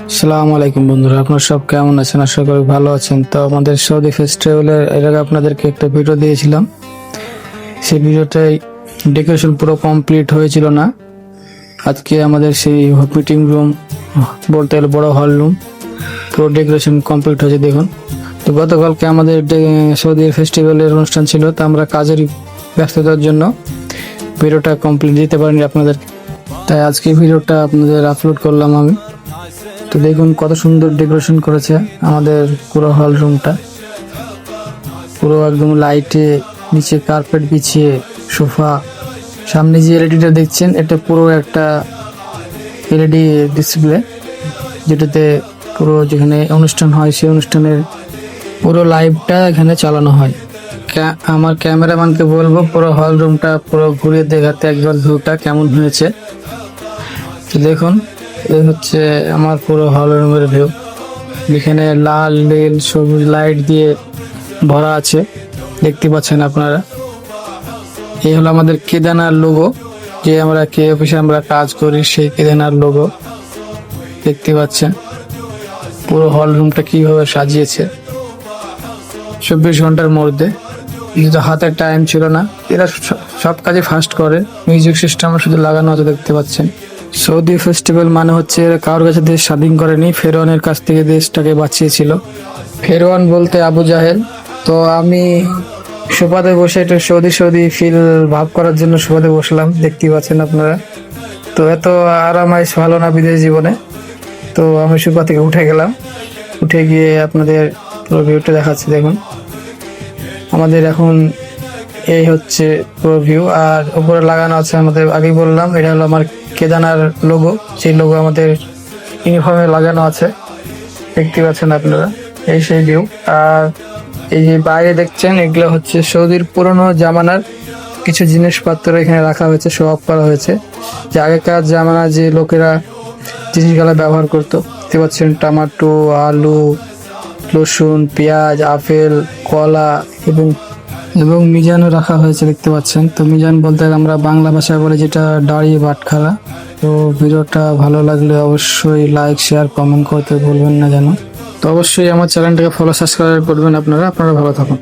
আসসালামু আলাইকুম বন্ধুরা, আপনারা সব কেমন আছেন? আশা করি ভালো আছেন। তো আমাদের সৌদি ফেস্টিভ্যালের এর আগে আপনাদেরকে একটা ভিডিও দিয়েছিলাম। সেই ভিডিওটাই ডেকোরেশন পুরো কমপ্লিট হয়েছিল না। আজকে আমাদের সেই মিটিং রুম বলতে গেলে বড় হল রুম পুরো ডেকোরেশন কমপ্লিট হয়েছে দেখুন। তো গতকালকে আমাদের সৌদির ফেস্টিভ্যালের অনুষ্ঠান ছিল, তো আমরা কাজের ব্যস্ততার জন্য ভিডিওটা কমপ্লিট দিতে পারিনি আপনাদের, তাই আজকে ভিডিওটা আপনাদের আপলোড করলাম আমি। তো দেখুন কত সুন্দর ডেকোরেশন করেছে আমাদের পুরো হল রুমটা, পুরো একদম লাইটে, নিচে কার্পেট বিছিয়ে, সোফা, সামনে যে এলইডিটা দেখছেন এটা পুরো একটা এলইডি ডিসপ্লে, যেটাতে পুরো যেখানে অনুষ্ঠান হয় সেই অনুষ্ঠানের পুরো লাইভটা এখানে চালানো হয়। আমার ক্যামেরাম্যানকে বলবো পুরো হল রুমটা পুরো ঘুরে দেখাতে একবার ভিউটা কেমন হয়েছে। তো দেখুন এই হচ্ছে আমার পুরো হল রুমের ভিউ, যেখানে লাল নীল সবুজ লাইট দিয়ে ভরা আছে, দেখতে পাচ্ছেন আপনারা। এই হলো আমাদের কেদানার লোগো, যে আমরা কে অফিসে আমরা কাজ করি সেই কেদানার লোগো দেখতে পাচ্ছেন। পুরো হল রুমটা কিভাবে সাজিয়েছে 24 ঘন্টার মধ্যে, যেহেতু হাতের টাইম ছিল না, এরা সব কাজে ফাস্ট করে। মিউজিক সিস্টেম শুধু লাগানো আছে দেখতে পাচ্ছেন। সৌদি ফেস্টিভ্যাল মানে হচ্ছে এরা কারোর কাছে দেশ স্বাধীন করেনি, ফেরওয়ানের কাছ থেকে দেশটাকে বাঁচিয়েছিল। ফেরওয়ান বলতে আবু জাহেল। তো আমি সোফাতে বসে একটু সৌদি সৌদি ফিল ভাব করার জন্য সোফাতে বসলাম, দেখতে পাচ্ছেন আপনারা। তো এত আরামাইশ ভালো না বিদেশ জীবনে, তো আমি সোফা থেকে উঠে গেলাম। উঠে গিয়ে আপনাদের পুরো ভিউটা দেখাচ্ছি দেখুন। আমাদের এখন এই হচ্ছে পুরো ভিউ, আর উপরে লাগানো আছে আমাদের, আগেই বললাম এটা হলো আমার কেদানার লোগো, সেই লোগো আমাদের ইউনিফর্মে লাগানো আছে, দেখতে পাচ্ছেন আপনারা। এই সেই ভিউ। আর এই যে বাইরে দেখছেন এগুলো হচ্ছে সৌদির পুরনো জামানার কিছু জিনিসপত্র এখানে রাখা হয়েছে, শো অফ করা হয়েছে, যে আগেকার জামানা যে লোকেরা জিনিসগুলো ব্যবহার করতো। দেখতে পাচ্ছেন টমেটো, আলু, রসুন, পেঁয়াজ, আপেল, কলা এবং মিজানও রাখা হয়েছে দেখতে পাচ্ছেন। তো মিজান বলতে আমরা বাংলা ভাষায় বলে যেটা দাড়ি বাটখারা। তো ভিডিওটা ভালো লাগলে অবশ্যই লাইক শেয়ার কমেন্ট করতে ভুলবেন না যেন। তো অবশ্যই আমার চ্যানেলটাকে ফলো সাবস্ক্রাইব করবেন আপনারা ভালো থাকুন।